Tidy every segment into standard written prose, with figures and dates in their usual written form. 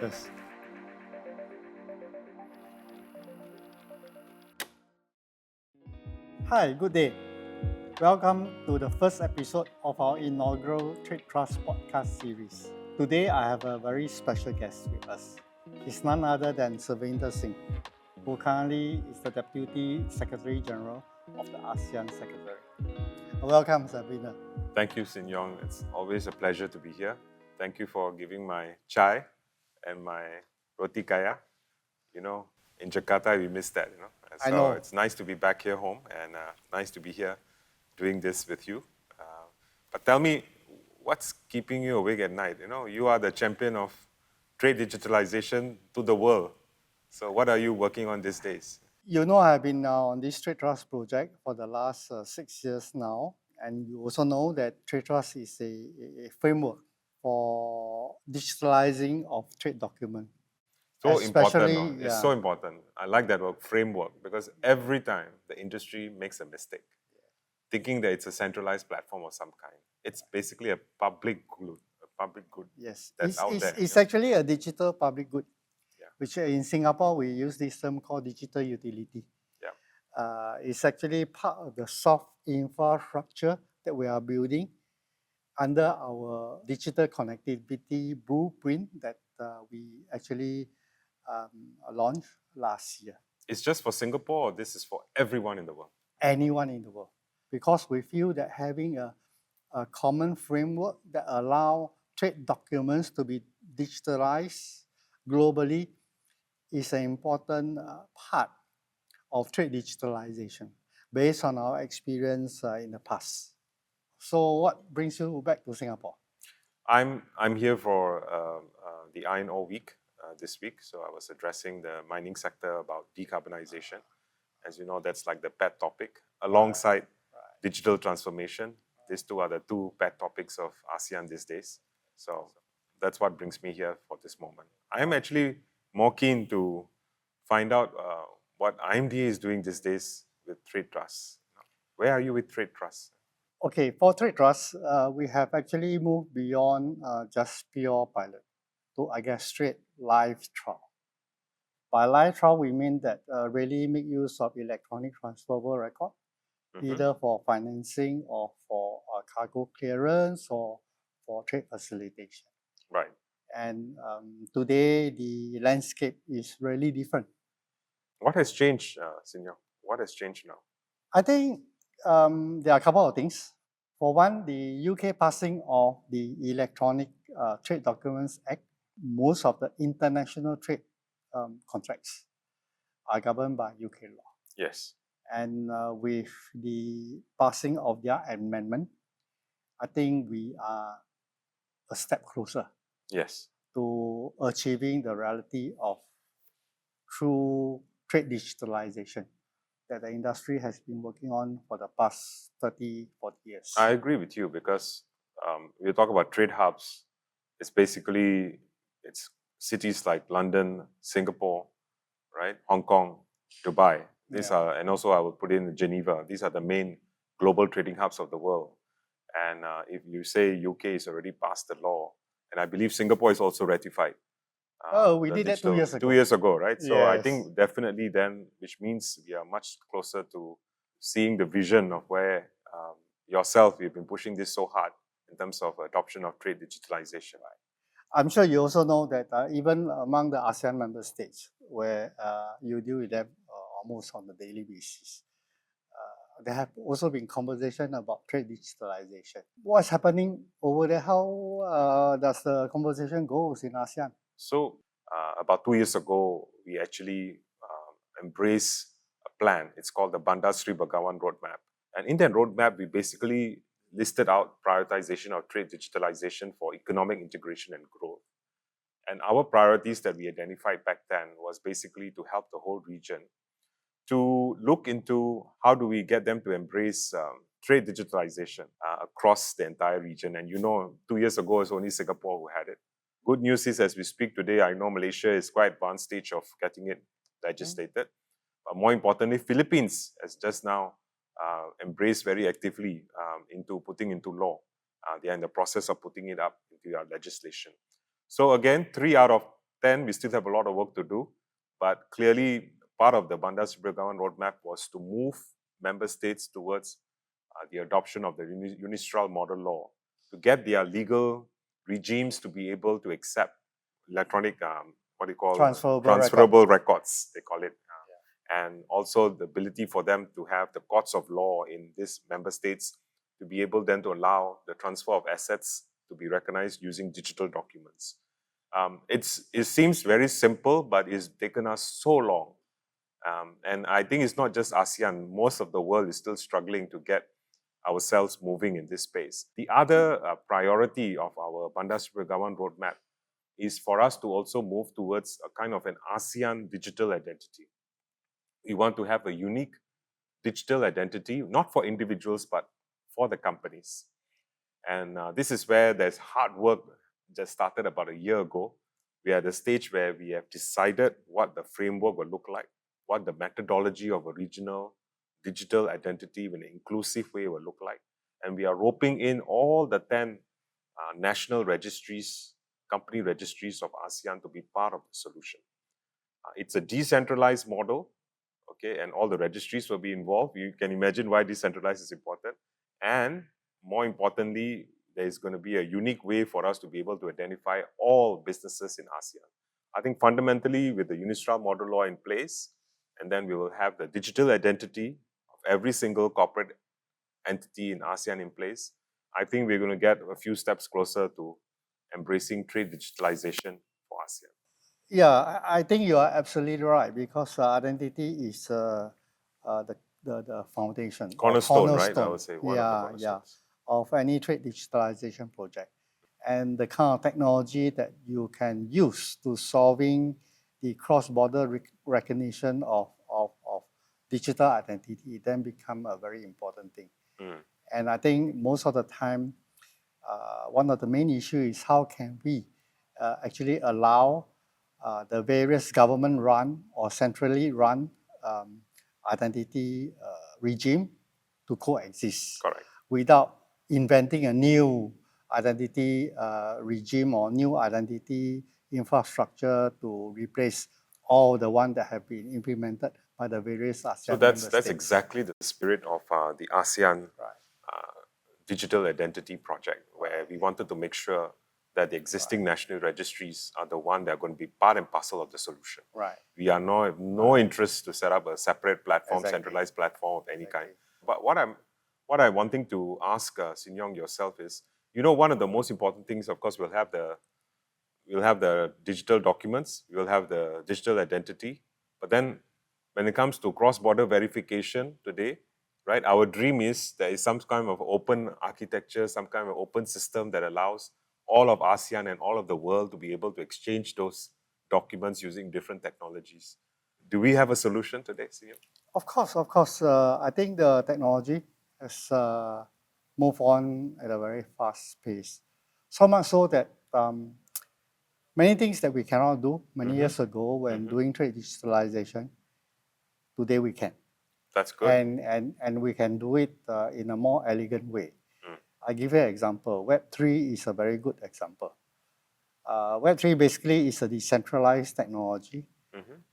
first. Hi, good day. Welcome to the first episode of our inaugural TradeTrust podcast series. Today, I have a very special guest with us. It's none other than Satvinder Singh, who currently is the Deputy Secretary General of the ASEAN Secretariat. Welcome, Satvinder. Thank you, Singh. It's always a pleasure to be here. Thank you for giving my chai and my roti kaya. In Jakarta, we miss that, And I so know. it's nice to be back here home and nice to be here doing this with you. But tell me, what's keeping you awake at night? You are the champion of trade digitalization to the world. So what are you working on these days? You know, I've been on this TradeTrust project for the last 6 years now. And you also know that TradeTrust is a framework for digitalizing of trade documents. So Especially, important. It's so important. I like that word, framework, because every time the industry makes a mistake, thinking that it's a centralized platform of some kind, it's basically a public good. Yes, that's out there. It's actually a digital public good, Yeah. which in Singapore we use this term called digital utility. Yeah. It's actually part of the soft infrastructure that we are building under our digital connectivity blueprint that we actually launched last year. It's just for Singapore, or this is for everyone in the world? Anyone in the world, because we feel that having a common framework that allow trade documents to be digitalized globally is an important part of trade digitalization based on our experience in the past. So what brings you back to Singapore? I'm here for the Iron Ore Week this week. So I was addressing the mining sector about decarbonization. As you know, that's like the pet topic alongside digital transformation. These two are the two pet topics of ASEAN these days. So that's what brings me here for this moment. I am actually more keen to find out what IMDA is doing these days with TradeTrust. Where are you with TradeTrust? Okay, for TradeTrust, we have actually moved beyond just pure pilot to, I guess, straight live trial. By live trial, we mean that really make use of electronic transferable record, either for financing or for cargo clearance or for trade facilitation. Right. And today, the landscape is really different. What has changed, Singh? What has changed now? I think there are a couple of things. For one, the UK passing of the Electronic Trade Documents Act, most of the international trade contracts are governed by UK law. Yes. And with the passing of their amendment, I think we are a step closer. Yes. To achieving the reality of true trade digitalization that the industry has been working on for the past 30, 40 years. I agree with you, because we talk about trade hubs. It's cities like London, Singapore, right? Hong Kong, Dubai. These are, and also I will put in Geneva. These are the main global trading hubs of the world. And if you say UK is already passed the law, and I believe Singapore is also ratified. We did that 2 years ago. 2 years ago, right? So I Yes. think definitely then, which means we are much closer to seeing the vision of where yourself, you've been pushing this so hard in terms of adoption of trade digitalization. I'm sure you also know that even among the ASEAN member states, where you deal with them almost on a daily basis, there have also been conversation about trade digitalization. What's happening over there? How does the conversation go in ASEAN? So about 2 years ago, we actually embraced a plan. It's called the Bandar Sri Begawan Roadmap. And in that roadmap, we basically listed out prioritization of trade digitalization for economic integration and growth. And our priorities that we identified back then was basically to help the whole region to look into how do we get them to embrace trade digitalization across the entire region. And 2 years ago, it was only Singapore who had it. Good news is, as we speak today, I know Malaysia is quite advanced stage of getting it legislated. But more importantly, Philippines has just now embraced very actively into putting into law. They are in the process of putting it up into our legislation. So again, 3 out of 10, we still have a lot of work to do. But clearly, part of the Bandar Sri Begawan roadmap was to move member states towards the adoption of the Unistral model law to get their legal regimes to be able to accept electronic, what do you call, transferable records, they call it. And also the ability for them to have the courts of law in these member states to be able then to allow the transfer of assets to be recognized using digital documents. It seems very simple, but it's taken us so long. And I think it's not just ASEAN. Most of the world is still struggling to get ourselves moving in this space. The other priority of our Bandar Sri Begawan roadmap is for us to also move towards a kind of an ASEAN digital identity. We want to have a unique digital identity, not for individuals, but for the companies. And this is where there's hard work just started about a year ago. We are at the stage where we have decided what the framework will look like, what the methodology of a regional digital identity in an inclusive way will look like. And we are roping in all the 10 national registries, company registries of ASEAN to be part of the solution. It's a decentralized model, okay, and all the registries will be involved. You can imagine why decentralized is important. And more importantly, there's going to be a unique way for us to be able to identify all businesses in ASEAN. I think fundamentally, with the Unistral model law in place, and then we will have the digital identity of every single corporate entity in ASEAN in place, I think we're going to get a few steps closer to embracing trade digitalization for ASEAN. Yeah, I think you are absolutely right, because identity is the foundation. Cornerstone, right? I would say one of the cornerstones. Of any trade digitalization project. And the kind of technology that you can use to solving the cross-border recognition of digital identity then become a very important thing. And I think most of the time, one of the main issues is how can we actually allow the various government-run or centrally run identity regime to coexist. Correct. Without inventing a new identity regime or new identity infrastructure to replace all the ones that have been implemented by the various ASEAN member states. So that's exactly the spirit of the ASEAN digital identity project, where we wanted to make sure that the existing national registries are the one that are going to be part and parcel of the solution. Right. We are no interest to set up a separate platform, centralized platform of any kind. But what I'm wanting to ask Shin Yong yourself is, one of the most important things, of course, we'll have the digital documents, we'll have the digital identity, but then when it comes to cross-border verification today, right, our dream is there is some kind of open architecture, some kind of open system that allows all of ASEAN and all of the world to be able to exchange those documents using different technologies. Do we have a solution today, Singh? Of course. I think the technology has moved on at a very fast pace. So much so that many things that we cannot do many years ago when doing trade digitalization, today we can. That's good. And we can do it in a more elegant way. I give you an example. Web3 is a very good example. Web3 basically is a decentralized technology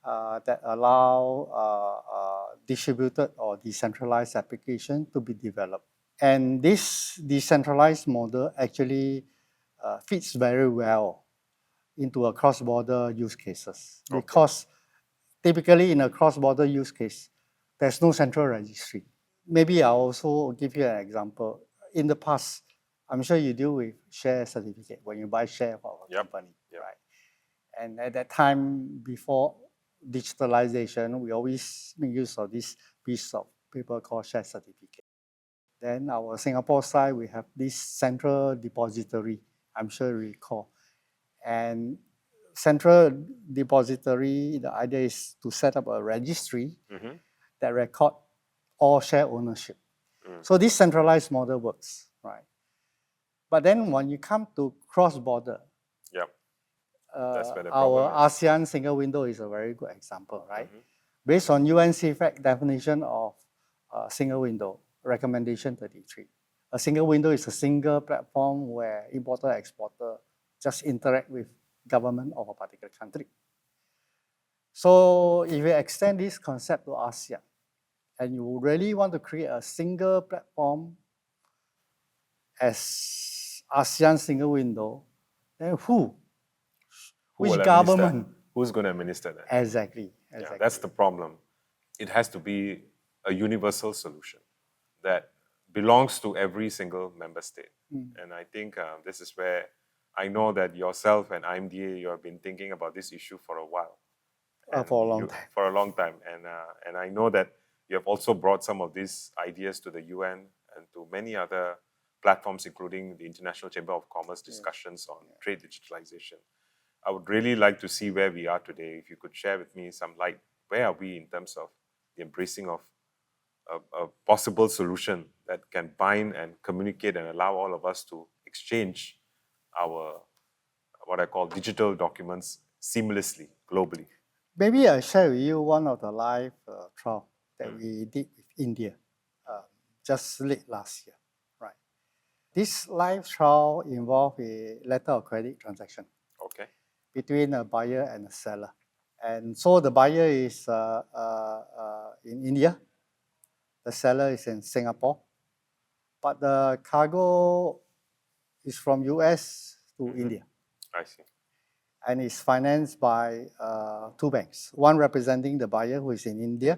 that allow distributed or decentralized application to be developed. And this decentralized model actually fits very well into a cross-border use cases. Okay. Because typically in a cross-border use case, there's no central registry. Maybe I'll also give you an example. In the past, I'm sure you deal with share certificate when you buy share for a company, right? And at that time, before digitalization, we always make use of this piece of paper called share certificate. Then our Singapore side, we have this central depository, I'm sure you recall. And central depository, the idea is to set up a registry that record all share ownership. So this centralized model works, right? But then when you come to cross-border, our ASEAN single window is a very good example, right? Based on UNCFAC definition of single window, recommendation 33. A single window is a single platform where importer, exporter just interact with government of a particular country. So if you extend this concept to ASEAN, and you really want to create a single platform as ASEAN single window, then which will government? administer? Who's going to administer that? Exactly. Yeah, that's the problem. It has to be a universal solution that belongs to every single member state. And I think this is where I know that yourself and IMDA, you have been thinking about this issue for a while. For a long time. For a long time. And I know that you have also brought some of these ideas to the UN and to many other platforms, including the International Chamber of Commerce discussions on trade digitalization. I would really like to see where we are today. If you could share with me some light, where are we in terms of the embracing of a possible solution that can bind and communicate and allow all of us to exchange our, what I call digital documents seamlessly, globally. Maybe I'll share with you one of the live trial that we did with India just late last year, right? This live trial involved a letter of credit transaction between a buyer and a seller. And so the buyer is in India, the seller is in Singapore, but the cargo is from US to India. I see. And it's financed by two banks, one representing the buyer who is in India,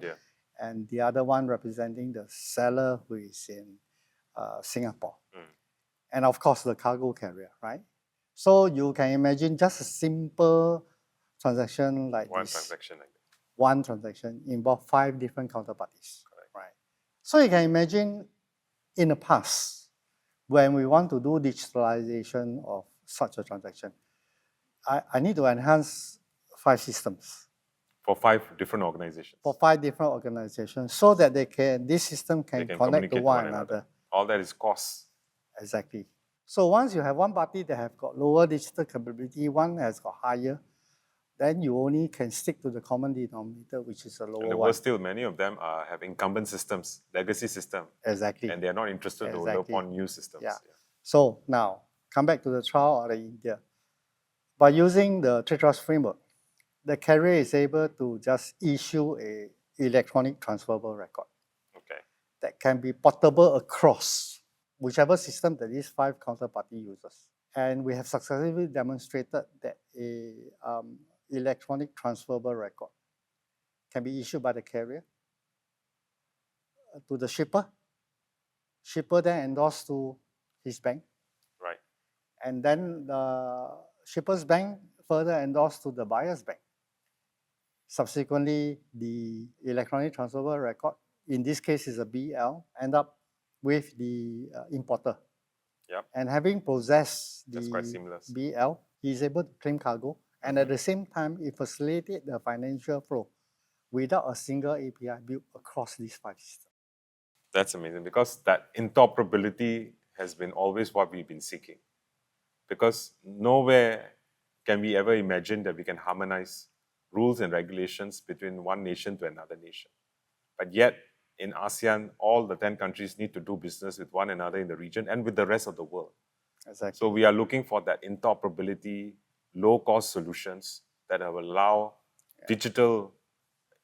and the other one representing the seller who is in Singapore. And of course, the cargo carrier, right? So you can imagine just a simple transaction like this. One transaction involves 5 different counterparties, right? So you can imagine in the past, when we want to do digitalization of such a transaction, I need to enhance 5 systems. For 5 different organizations. For 5 different organizations, so that this system can connect to one another. All that is cost. Exactly. So once you have one party that have got lower digital capability, one has got higher, then you only can stick to the common denominator, which is a lower one. And the worst still, many of them have incumbent systems, legacy system. Exactly. And they are not interested to develop on new systems. Yeah. So now, come back to the trial out of India. By using the TradeTrust framework, the carrier is able to just issue an electronic transferable record that can be portable across whichever system that these 5 counterparty uses. And we have successfully demonstrated that an electronic transferable record can be issued by the carrier to the shipper. Shipper then endorsed to his bank. Right. And then the shipper's bank further endorsed to the buyer's bank. Subsequently, the electronic transferable record, in this case is a BL, end up with the importer. And having possessed the BL, he is able to claim cargo, and at the same time, it facilitates the financial flow without a single API built across these 5 systems. That's amazing, because that interoperability has been always what we've been seeking. Because nowhere can we ever imagine that we can harmonize rules and regulations between one nation to another nation. But yet, in ASEAN, all the 10 countries need to do business with one another in the region and with the rest of the world. Exactly. So we are looking for that interoperability, low-cost solutions that will allow digital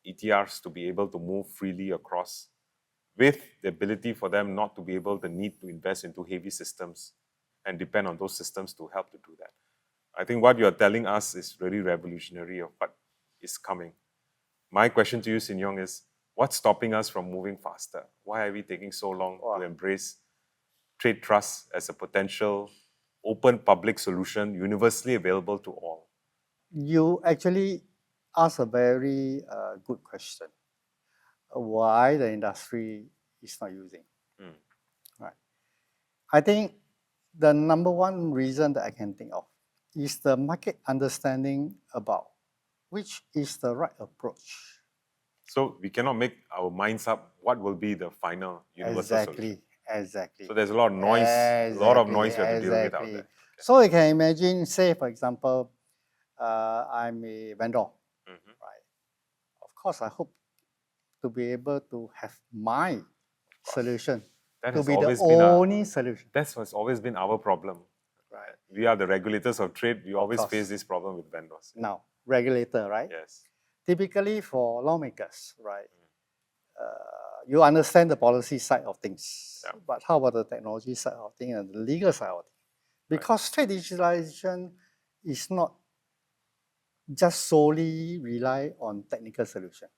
ETRs to be able to move freely across, with the ability for them not to be able to need to invest into heavy systems and depend on those systems to help to do that. I think what you're telling us is really revolutionary of what is coming. My question to you, Shin Yong, is what's stopping us from moving faster? Why are we taking so long to embrace TradeTrust as a potential open public solution, universally available to all? You actually asked a very good question. Why the industry is not using. Right. I think the number one reason that I can think of is the market understanding about which is the right approach. So we cannot make our minds up what will be the final universal solution. Exactly. So there's a lot of noise, a lot of noise we have to deal with out there. So you can imagine, say for example, I'm a vendor, right? Of course, I hope to be able to have my solution to be the only solution. That has always been our problem. right? We are the regulators of trade. We always course. face this problem with vendors. Now, regulator, right? Yes. Typically for lawmakers, right? You understand the policy side of things, Yeah. but how about the technology side of things and the legal side of things? Because trade digitalization is not just solely rely on technical solution.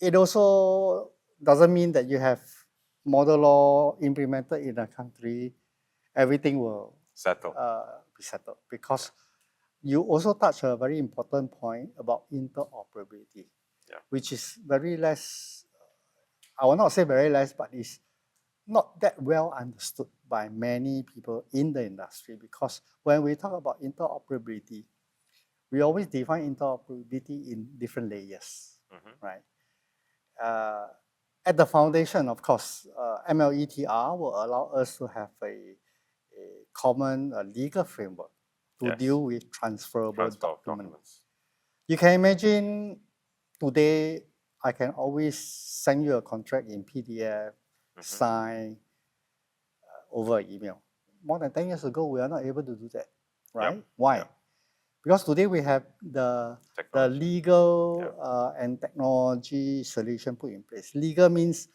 It also doesn't mean that you have model law implemented in a country, everything will be settled. Because you also touch a very important point about interoperability, which is very less, I will not say very less, but it's not that well understood by many people in the industry. Because when we talk about interoperability, we always define interoperability in different layers, right? At the foundation, of course, MLETR will allow us to have a common legal framework to deal with transferable documents. You can imagine today, I can always send you a contract in PDF, sign over email. More than 10 years ago, we are not able to do that, right? Why? Because today we have the legal and technology solution put in place. Legal means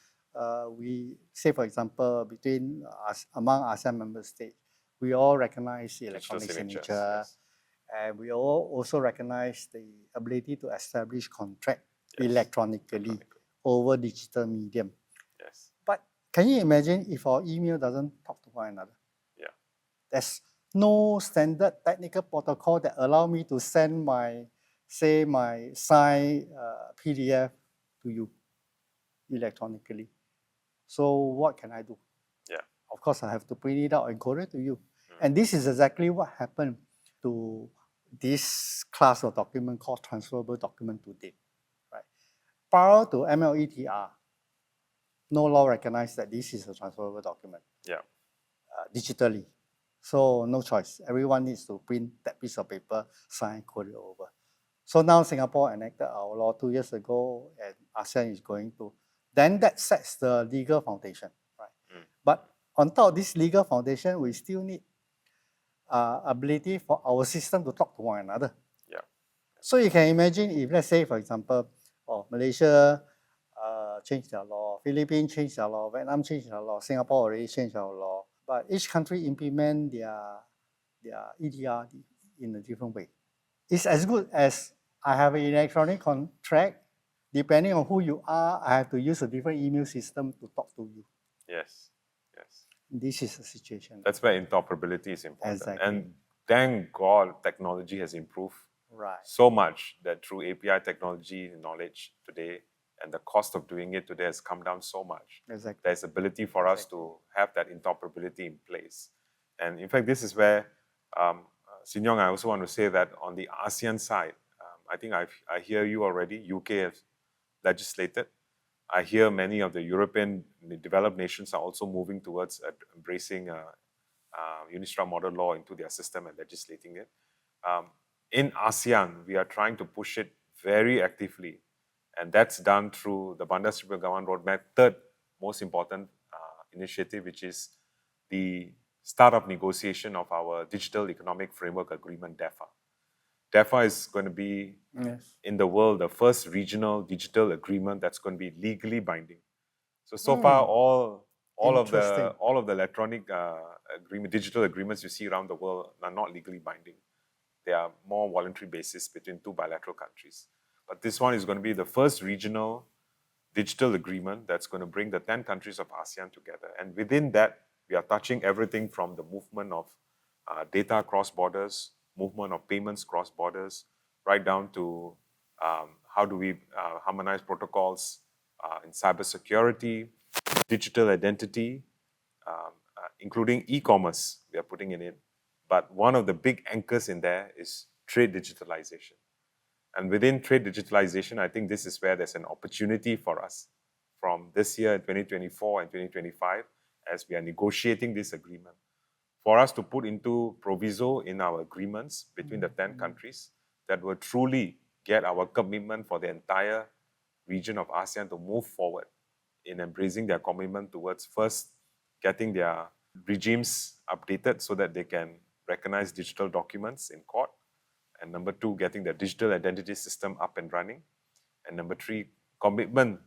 we say, for example, between us, among ASEAN member states, we all recognize electronic signature, and we all also recognize the ability to establish contract electronically over digital medium. Yes. But can you imagine if our email doesn't talk to one another? Yeah. There's no standard technical protocol that allow me to send my signed PDF to you electronically. So what can I do? Yeah. Of course, I have to print it out and code it to you. And this is exactly what happened to this class of document called transferable document today. Right? Prior to MLETR, no law recognized that this is a transferable document. Yeah. Digitally. So no choice. Everyone needs to print that piece of paper, sign, code it over. So now Singapore enacted our law 2 years ago, and ASEAN is going to. Then that sets the legal foundation, right? But on top of this legal foundation, we still need ability for our system to talk to one another. Yeah. So you can imagine if, let's say, for example, Malaysia changed their law, Philippines changed their law, Vietnam changed their law, Singapore already changed our law, but each country implement their EDR in a different way. It's as good as I have an electronic contract. Depending on who you are, I have to use a different email system to talk to you. Yes. Yes. This is the situation. That's where interoperability is important. Exactly. And thank God technology has improved so much that through API technology knowledge today, and the cost of doing it today has come down so much. Exactly. There's ability for us to have that interoperability in place. And in fact, this is where, Sin Yong, I also want to say that on the ASEAN side, I think I hear you already, UK has legislated. I hear many of the European developed nations are also moving towards embracing Unistra model law into their system and legislating it. In ASEAN, we are trying to push it very actively. And that's done through the Bandar Seri Begawan Roadmap, third most important initiative, which is the start of negotiation of our Digital Economic Framework Agreement, DEFA. DEFA is going to be, in the world, the first regional digital agreement that's going to be legally binding. So far, all of the electronic digital agreements you see around the world are not legally binding. They are more voluntary basis between two bilateral countries. But this one is going to be the first regional digital agreement that's going to bring the 10 countries of ASEAN together. And within that, we are touching everything from the movement of data cross borders, movement of payments cross borders, right down to how do we harmonize protocols in cybersecurity, digital identity, including e-commerce we are putting in it. But one of the big anchors in there is trade digitalization. And within trade digitalization, I think this is where there's an opportunity for us from this year, 2024 and 2025, as we are negotiating this agreement, for us to put into proviso in our agreements between the 10 countries that will truly get our commitment for the entire region of ASEAN to move forward in embracing their commitment towards first getting their regimes updated so that they can recognize digital documents in court. And number 2, getting the digital identity system up and running. And number 3, commitment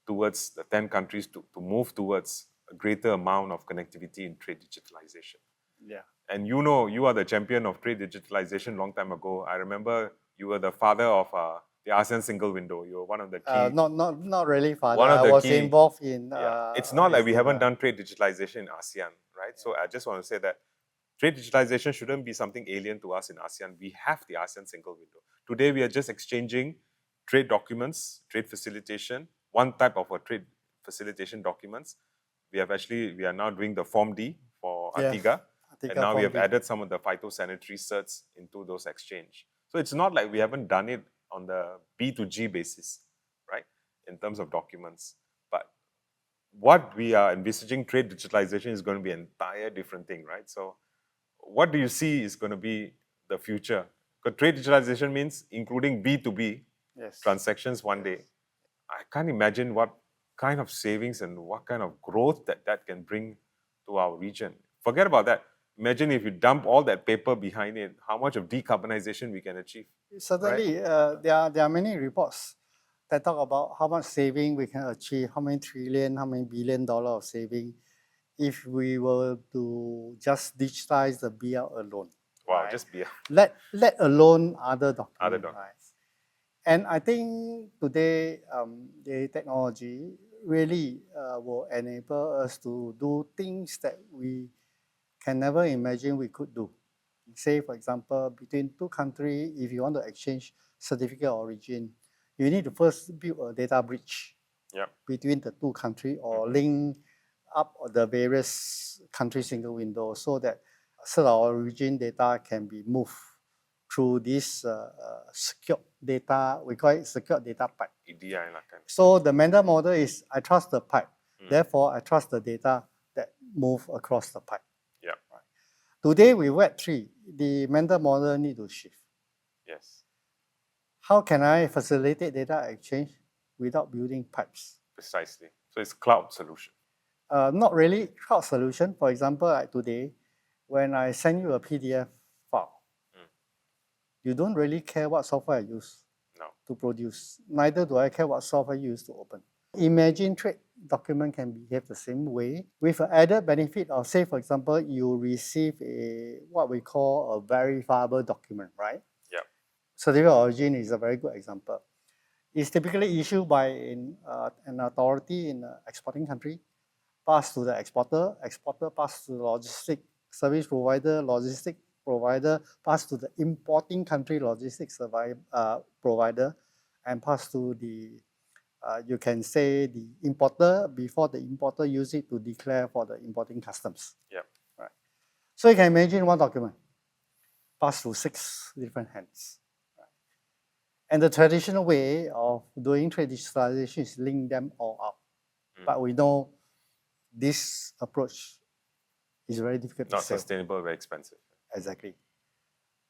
towards the 10 countries to move towards a greater amount of connectivity in trade digitalization. Yeah. And you know, you are the champion of trade digitalization long time ago. I remember you were the father of the ASEAN single window. You were one of the key. Not really, father. One of I the was key, involved in. yeah. It's not like we haven't SDA. done trade digitalization in ASEAN, right? So I just want to say that trade digitalization shouldn't be something alien to us in ASEAN. We have the ASEAN single window. Today, we are just exchanging trade documents, trade facilitation, one type of a trade facilitation documents. We are now doing the Form D for Yeah, Antigua. And now we Form have D. added some of the phytosanitary certs into those exchange. So it's not like we haven't done it on the B2G basis, right? In terms of documents. But what we are envisaging trade digitalization is going to be an entire different thing, right? So what do you see is going to be the future? Because trade digitalization means including B2B Yes. transactions one day. I can't imagine what kind of savings and what kind of growth that can bring to our region. Forget about that. Imagine if you dump all that paper behind it, how much of decarbonization we can achieve. Certainly, there are many reports that talk about how much saving we can achieve, how many trillion, how many billion dollar of saving if we were to just digitize the BL alone. Wow, right? just be let alone other documents. Other doc- Right? And I think today the technology really will enable us to do things that we can never imagine we could do. Say, for example, between two countries, if you want to exchange certificate of origin, you need to first build a data bridge Yep. between the two countries or link up the various country single window so that cert of origin data can be moved through this secure data, we call it secure data pipe. EDI and that kind. So the mental model is I trust the pipe, therefore I trust the data that move across the pipe. Yeah. Right. Today with Web3, the mental model need to shift. Yes. How can I facilitate data exchange without building pipes? Precisely. So it's cloud solution. Not really cloud solution. For example, like today, when I send you a PDF file, you don't really care what software I use to produce. Neither do I care what software you use to open. Imagine trade document can behave the same way with an added benefit of, say, for example, you receive what we call a verifiable document, right? Yeah. Certificate of origin is a very good example. It's typically issued by an authority in an exporting country, pass to the exporter pass to the logistic service provider, logistic provider pass to the importing country logistics provider, and pass to the, you can say, the importer before the importer use it to declare for the importing customs. Yeah. Right. So you can imagine one document pass through 6 different hands. And the traditional way of doing trade digitalization is link them all up. But we know this approach is very difficult Not to sell. sustainable, very expensive. Exactly.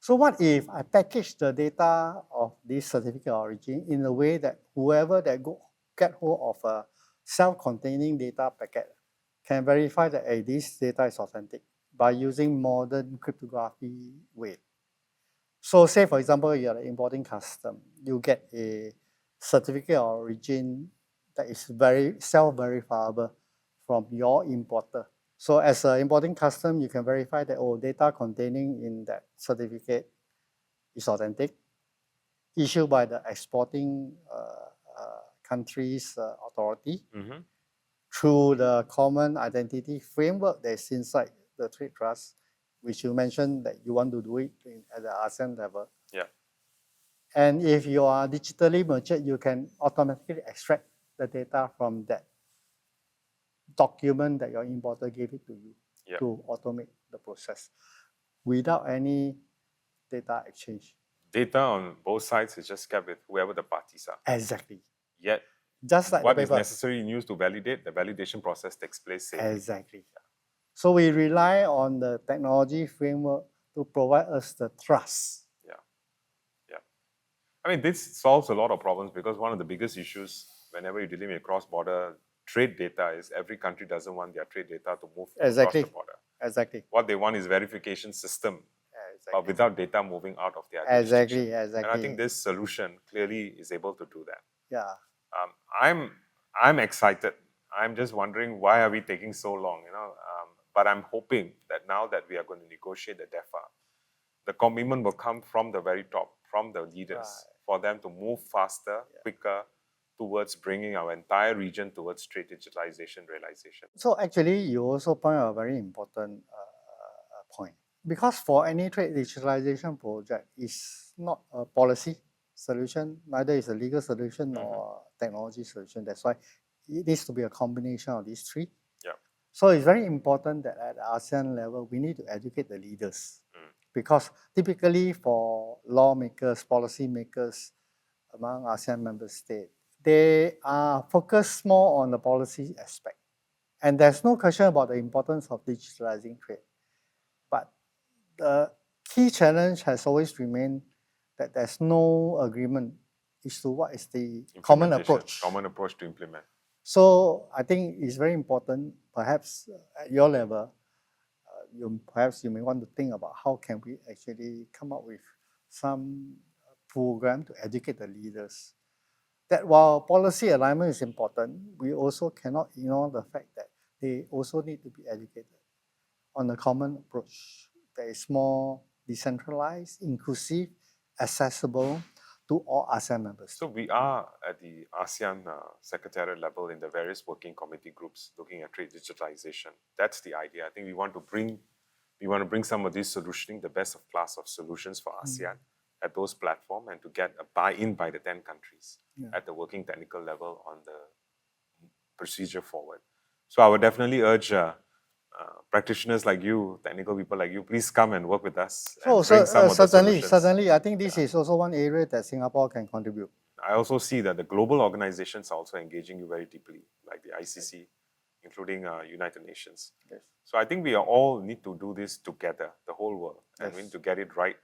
So what if I package the data of this certificate of origin in a way that whoever that get hold of a self-containing data packet can verify that this data is authentic by using modern cryptography way. So say, for example, you are the importing custom, you get a certificate of origin that is very self-verifiable from your importer. So as an importing custom, you can verify that, data containing in that certificate is authentic, issued by the exporting country's authority through the common identity framework that's inside the TradeTrust, which you mentioned that you want to do it at the ASEAN level. Yeah. And if you are digitally merged, you can automatically extract the data from that document that your importer gave it to you to automate the process without any data exchange. Data on both sides is just kept with whoever the parties are. Exactly. Yet, just like what the is paper. necessary in use to validate, the validation process takes place safely. Exactly. So we rely on the technology framework to provide us the trust. Yeah. Yeah. I mean, this solves a lot of problems because one of the biggest issues whenever you're dealing with cross-border trade data is every country doesn't want their trade data to move Exactly. across the border. Exactly. What they want is verification system, but Exactly. without data moving out of their Exactly. jurisdiction. And I think Exactly. this solution clearly is able to do that. Yeah. I'm excited. I'm just wondering why are we taking so long, but I'm hoping that now that we are going to negotiate the DEFA, the commitment will come from the very top, from the leaders, for them to move faster, quicker towards bringing our entire region towards trade digitalization realization. So actually, you also point out a very important point. Because for any trade digitalization project, it's not a policy solution, neither is a legal solution nor a technology solution. That's why it needs to be a combination of these three. Yeah. So it's very important that at the ASEAN level, we need to educate the leaders. Because typically for lawmakers, policymakers among ASEAN member states, they are focused more on the policy aspect. And there's no question about the importance of digitalizing trade. But the key challenge has always remained that there's no agreement as to what is the common approach. Common approach to implement. So I think it's very important, perhaps at your level, perhaps you may want to think about how can we actually come up with some program to educate the leaders. That while policy alignment is important, we also cannot ignore the fact that they also need to be educated on a common approach that is more decentralized, inclusive, accessible to all ASEAN members. So we are at the ASEAN Secretariat level in the various working committee groups looking at trade digitalization. That's the idea. I think we want to bring some of these solutioning, the best of class of solutions for ASEAN at those platforms, and to get a buy-in by the 10 countries at the working technical level on the procedure forward. So I would definitely urge practitioners like you, technical people like you, please come and work with us. Oh, certainly. I think this is also one area that Singapore can contribute. I also see that the global organizations are also engaging you very deeply, like the ICC, including United Nations. Yes. So I think we all need to do this together, the whole world, and we need to get it right.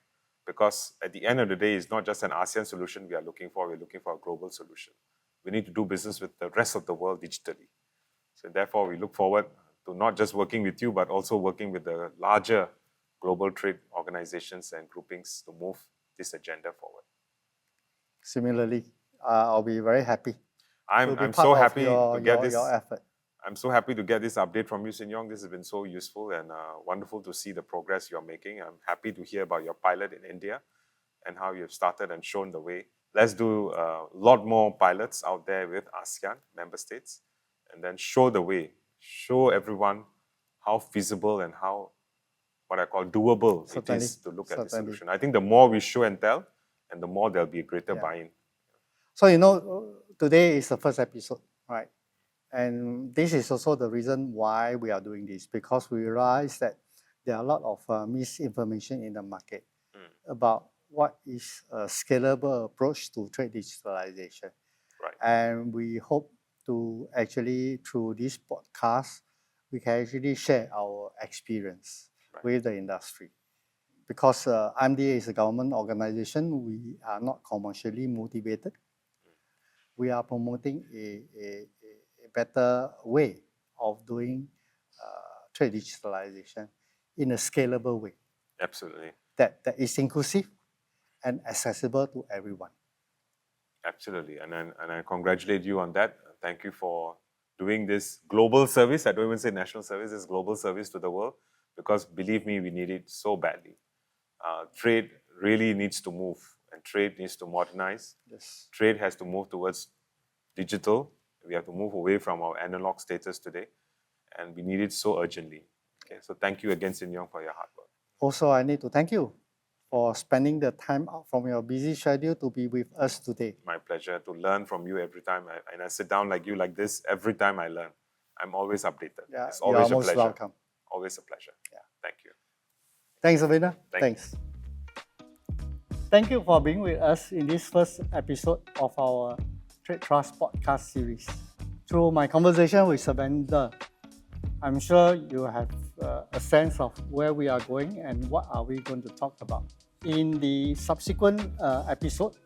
Because at the end of the day, it's not just an ASEAN solution we're looking for a global solution. We need to do business with the rest of the world digitally. So therefore, we look forward to not just working with you, but also working with the larger global trade organizations and groupings to move this agenda forward. Similarly, I'll be very happy. I'm so happy to get this. Your effort. I'm so happy to get this update from you, Shin Yong. This has been so useful and wonderful to see the progress you're making. I'm happy to hear about your pilot in India and how you've started and shown the way. Let's do a lot more pilots out there with ASEAN member states, and then show the way, show everyone how feasible and how, what I call doable it is to look at the solution. I think the more we show and tell, and the more there'll be a greater buy-in. So, today is the first episode, right? And this is also the reason why we are doing this, because we realize that there are a lot of misinformation in the market about what is a scalable approach to trade digitalization. Right. And we hope to actually, through this podcast, we can actually share our experience with the industry. Because IMDA is a government organization, we are not commercially motivated. We are promoting a better way of doing trade digitalization in a scalable way. Absolutely. That is inclusive and accessible to everyone. Absolutely. And I congratulate you on that. Thank you for doing this global service. I don't even say national service, it's global service to the world, because believe me, we need it so badly. Trade really needs to move, and trade needs to modernize. Yes. Trade has to move towards digital. We have to move away from our analog status today, and we need it so urgently. Okay, so thank you again, Shin Yong, for your hard work. Also, I need to thank you for spending the time out from your busy schedule to be with us today. My pleasure to learn from you every time. And I sit down like you like this, every time I learn. I'm always updated. Yeah, it's always you are most pleasure. welcome. Always a pleasure. Yeah. Thank you. Thanks, Satvinder. Thanks. Thank you for being with us in this first episode of our TradeTrust podcast series. Through my conversation with Satvinder, I'm sure you have a sense of where we are going and what are we going to talk about. In the subsequent episode,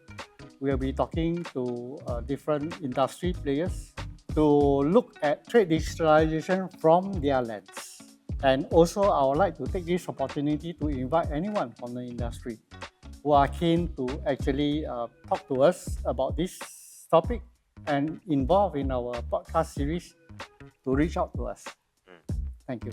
we'll be talking to different industry players to look at trade digitalization from their lens. And also, I would like to take this opportunity to invite anyone from the industry who are keen to actually talk to us about this topic and involved in our podcast series to reach out to us. Thank you.